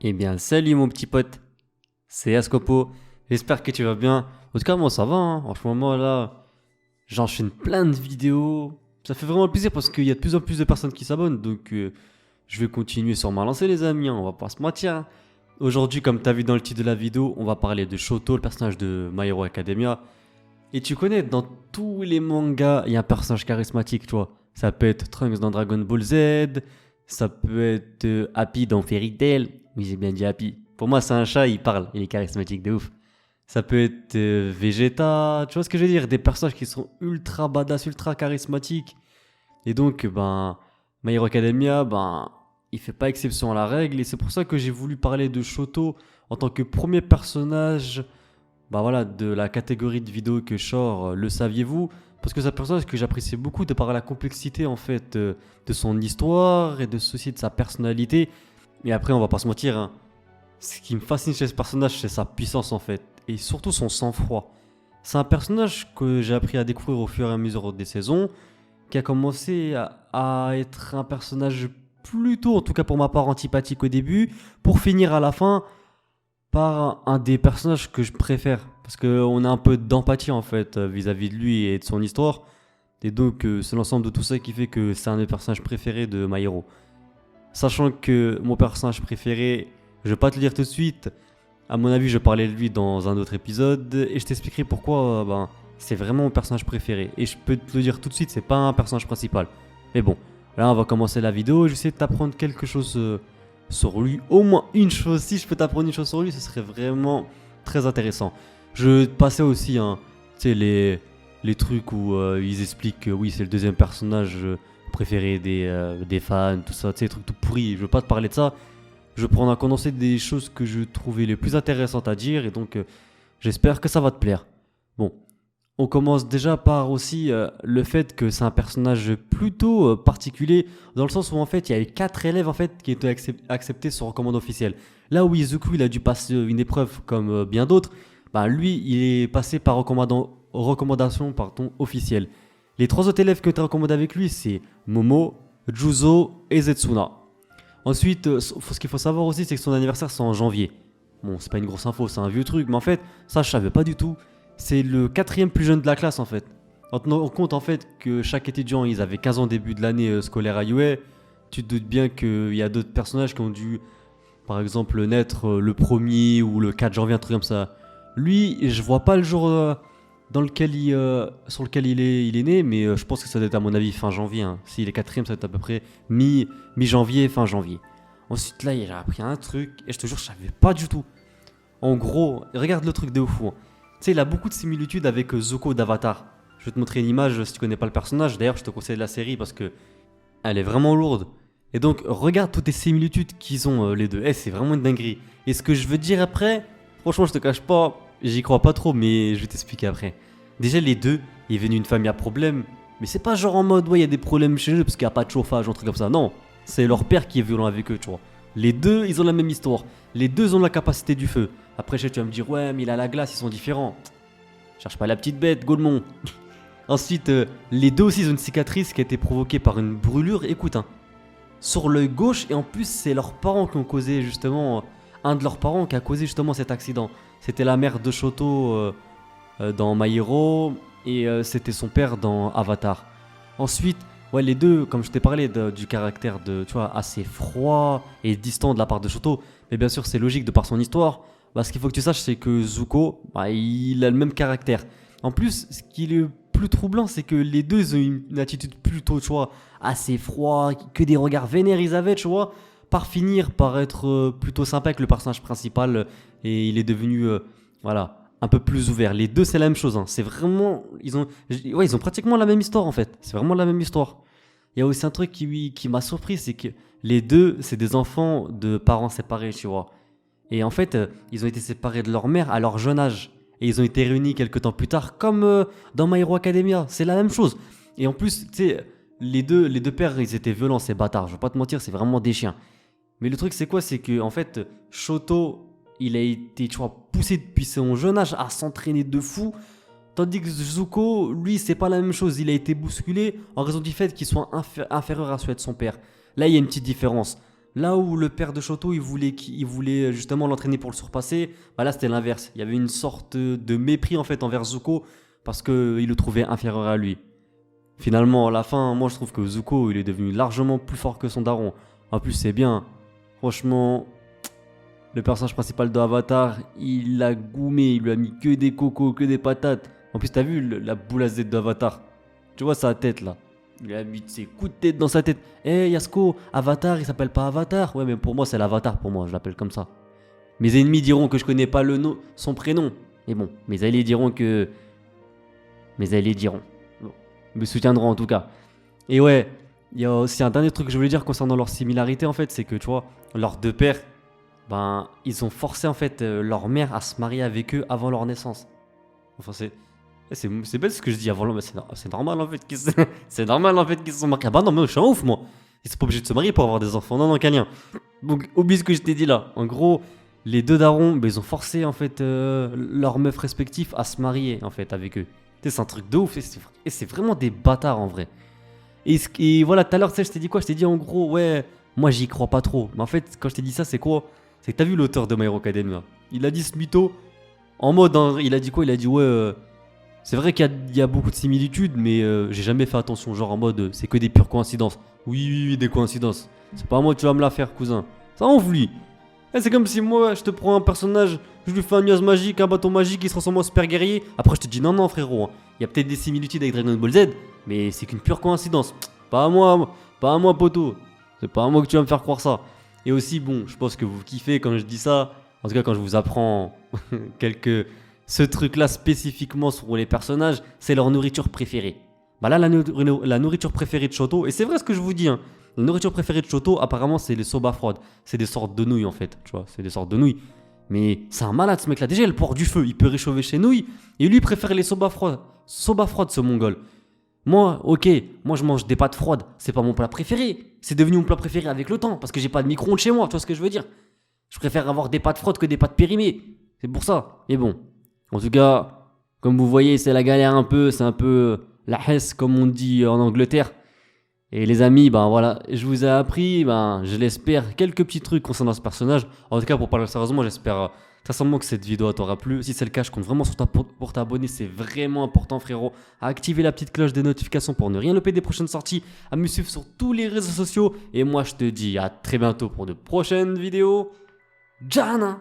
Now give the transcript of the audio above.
Eh bien, salut mon petit pote, c'est Ascopo. J'espère que tu vas bien. En tout cas, moi ça va, hein. En ce moment là, j'enchaîne plein de vidéos. Ça fait vraiment plaisir parce qu'il y a de plus en plus de personnes qui s'abonnent. Donc, je vais continuer sur ma lancée, les amis, hein. On va pas se mentir, hein. Aujourd'hui, comme tu as vu dans le titre de la vidéo, on va parler de Shoto, le personnage de My Hero Academia. Et tu connais, dans tous les mangas, il y a un personnage charismatique, tu vois. Ça peut être Trunks dans Dragon Ball Z, ça peut être Happy dans Fairy Tail. Oui, j'ai bien dit Happy. Pour moi, c'est un chat, il parle, il est charismatique de ouf. Ça peut être Vegeta, tu vois ce que je veux dire? Des personnages qui sont ultra badass, ultra charismatiques. Et donc, My Hero Academia, il fait pas exception à la règle. Et c'est pour ça que j'ai voulu parler de Shoto en tant que premier personnage voilà, de la catégorie de vidéos que je sors, le saviez-vous? Parce que c'est un personnage que j'apprécie beaucoup de par la complexité en fait de son histoire et de ceci de sa personnalité. Et après, on va pas se mentir, hein, ce qui me fascine chez ce personnage, c'est sa puissance en fait, et surtout son sang-froid. C'est un personnage que j'ai appris à découvrir au fur et à mesure des saisons, qui a commencé à être un personnage plutôt, en tout cas pour ma part, antipathique au début, pour finir à la fin par un des personnages que je préfère. Parce qu'on a un peu d'empathie en fait vis-à-vis de lui et de son histoire. Et donc c'est l'ensemble de tout ça qui fait que c'est un des personnages préférés de My Hero. Sachant que mon personnage préféré, je vais pas te le dire tout de suite. À mon avis, je parlais de lui dans un autre épisode et je t'expliquerai pourquoi c'est vraiment mon personnage préféré. Et je peux te le dire tout de suite, c'est pas un personnage principal. Mais bon, là on va commencer la vidéo. Je vais essayer de t'apprendre quelque chose sur lui. Au moins une chose. Si je peux t'apprendre une chose sur lui, ce serait vraiment très intéressant. Je vais te passer aussi tu sais, les trucs où ils expliquent que oui, c'est le deuxième personnage préféré des fans, tout ça, tu sais, les trucs tout pourris. Je veux pas te parler de ça. Je vais prendre un condensé des choses que je trouvais les plus intéressantes à dire et donc j'espère que ça va te plaire. Bon, on commence déjà par aussi le fait que c'est un personnage plutôt particulier dans le sens où en fait il y a eu 4 élèves en fait qui étaient acceptés sur recommande officielle. Là où Izuku il a dû passer une épreuve comme bien d'autres, lui il est passé par recommandation officielle. Les 3 autres élèves qui ont été recommandés avec lui c'est Momo, Juzo et Zetsuna. Ensuite, ce qu'il faut savoir aussi, c'est que son anniversaire, c'est en janvier. Bon, c'est pas une grosse info, c'est un vieux truc, mais en fait, ça, je savais pas du tout. C'est le 4e plus jeune de la classe, en fait. En tenant compte, en fait, que chaque étudiant, ils avaient 15 ans au début de l'année scolaire à UA, tu te doutes bien qu'il y a d'autres personnages qui ont dû, par exemple, naître le 1er ou le 4 janvier, un truc comme ça. Lui, je vois pas le jour sur lequel il est né, mais je pense que ça doit être à mon avis fin janvier, hein. S'il est 4e, ça doit être à peu près mi-janvier, fin janvier. Ensuite là, il a appris un truc, et je te jure, je savais pas du tout. En gros, regarde le truc de fou, hein. Tu sais, il a beaucoup de similitudes avec Zuko d'Avatar. Je vais te montrer une image si tu connais pas le personnage. D'ailleurs, je te conseille la série parce que elle est vraiment lourde. Et donc, regarde toutes les similitudes qu'ils ont les deux. C'est vraiment une dinguerie. Et ce que je veux dire après, franchement, je te cache pas, j'y crois pas trop, mais je vais t'expliquer après. Déjà, les deux, ils viennent d'une famille à problème, mais c'est pas genre en mode, ouais, il y a des problèmes chez eux parce qu'il n'y a pas de chauffage ou un truc comme ça. Non, c'est leur père qui est violent avec eux, tu vois. Les deux, ils ont la même histoire. Les deux ont la capacité du feu. Après, tu vas me dire, ouais, mais il a la glace, ils sont différents. Cherche pas la petite bête, Gaudemont. Ensuite, les deux aussi, ils ont une cicatrice qui a été provoquée par une brûlure. Écoute, hein, sur l'œil gauche, et en plus, c'est leurs parents qui ont causé justement. Un de leurs parents qui a causé justement cet accident. C'était la mère de Shoto dans My Hero et c'était son père dans Avatar. Ensuite, ouais, les deux, comme je t'ai parlé du caractère tu vois, assez froid et distant de la part de Shoto, mais bien sûr, c'est logique de par son histoire. Ce qu'il faut que tu saches, c'est que Zuko, il a le même caractère. En plus, ce qui est le plus troublant, c'est que les deux ils ont une attitude plutôt, tu vois, assez froid, que des regards vénères ils avaient, tu vois, par finir par être plutôt sympa avec le personnage principal et il est devenu, voilà, un peu plus ouvert. Les deux, c'est la même chose, hein. C'est vraiment, ils ont pratiquement la même histoire en fait. C'est vraiment la même histoire. Il y a aussi un truc qui m'a surpris, c'est que les deux, c'est des enfants de parents séparés, tu vois. Et en fait, ils ont été séparés de leur mère à leur jeune âge. Et ils ont été réunis quelques temps plus tard, comme dans My Hero Academia. C'est la même chose. Et en plus, tu sais, les deux pères, ils étaient violents, ces bâtards. Je vais pas te mentir, c'est vraiment des chiens. Mais le truc, c'est quoi? C'est que, en fait, Shoto, il a été, tu vois, poussé depuis son jeune âge à s'entraîner de fou. Tandis que Zuko, lui, c'est pas la même chose. Il a été bousculé en raison du fait qu'il soit inférieur à celui de son père. Là, il y a une petite différence. Là où le père de Shoto, il voulait justement l'entraîner pour le surpasser, bah là c'était l'inverse. Il y avait une sorte de mépris en fait envers Zuko parce qu'il le trouvait inférieur à lui. Finalement, à la fin, moi je trouve que Zuko, il est devenu largement plus fort que son daron. En plus, c'est bien. Franchement, le personnage principal de Avatar, il l'a goumé, il lui a mis que des cocos, que des patates. En plus, t'as vu la boule à Z d'Avatar? Tu vois sa tête là? Il lui a mis ses coups de tête dans sa tête. Eh Yasko, Avatar, il s'appelle pas Avatar. Ouais, mais pour moi, c'est l'Avatar pour moi, je l'appelle comme ça. Mes ennemis diront que je connais pas son prénom. Mais bon, mes alliés diront que. Mes alliés diront. Bon, me soutiendront en tout cas. Et ouais, il y a aussi un dernier truc que je voulais dire concernant leur similarité en fait, c'est que tu vois, leurs deux pères, ben, ils ont forcé en fait leur mère à se marier avec eux avant leur naissance. Enfin, c'est bête ce que je dis avant, mais c'est normal en fait c'est normal en fait qu'ils se sont mariés. Ah bah non, mais je suis un ouf moi. Ils sont pas obligés de se marier pour avoir des enfants. Non, non, Canien. Donc, oublie ce que je t'ai dit là. En gros, les deux darons, ben, ils ont forcé en fait leurs meufs respectifs à se marier en fait avec eux. Tu sais, c'est un truc de ouf. Et c'est vraiment des bâtards en vrai. Et voilà, tout à l'heure, tu sais, je t'ai dit quoi? Je t'ai dit en gros, ouais, moi j'y crois pas trop. Mais en fait, quand je t'ai dit ça, c'est quoi? C'est que t'as vu l'auteur de My Hero Academia. Il a dit ce mytho en mode, hein, il a dit quoi? Il a dit, ouais, c'est vrai qu'il y a beaucoup de similitudes, mais j'ai jamais fait attention. Genre en mode, c'est que des pures coïncidences. Oui, oui, oui, des coïncidences. C'est pas moi, tu vas me la faire, cousin. Ça envoie lui. Eh, c'est comme si moi, je te prends un personnage, je lui fais un nuage magique, un bâton magique, il se transforme en super guerrier. Après, je te dis, non, non, frérot. Hein. Il y a peut-être des similitudes avec Dragon Ball Z, mais c'est qu'une pure coïncidence. Pas à moi, poteau. C'est pas à moi que tu vas me faire croire ça. Et aussi, bon, je pense que vous kiffez quand je dis ça. En tout cas, quand je vous apprends ce truc-là spécifiquement sur les personnages, c'est leur nourriture préférée. Bah là, la nourriture préférée de Shoto, et c'est vrai ce que je vous dis, hein. La nourriture préférée de Shoto, apparemment, c'est les soba froides. C'est des sortes de nouilles, en fait. Tu vois, c'est des sortes de nouilles. Mais c'est un malade, ce mec-là. Déjà, il porte du feu. Il peut réchauffer ses nouilles. Et lui, il préfère les soba froides. Soba froides, ce mongol. Moi, ok, moi, je mange des pâtes froides. C'est pas mon plat préféré. C'est devenu mon plat préféré avec le temps. Parce que j'ai pas de micro-ondes chez moi. Tu vois ce que je veux dire? Je préfère avoir des pâtes froides que des pâtes périmées. C'est pour ça. Mais bon. En tout cas, comme vous voyez, c'est la galère un peu. C'est un peu la hesse, comme on dit en Angleterre. Et les amis, ben voilà, je vous ai appris, ben je l'espère, quelques petits trucs concernant ce personnage. En tout cas, pour parler sérieusement, j'espère sincèrement que cette vidéo t'aura plu. Si c'est le cas, je compte vraiment sur toi pour t'abonner, c'est vraiment important, frérot. À activer la petite cloche des notifications pour ne rien louper des prochaines sorties, à me suivre sur tous les réseaux sociaux. Et moi, je te dis à très bientôt pour de prochaines vidéos. Jana!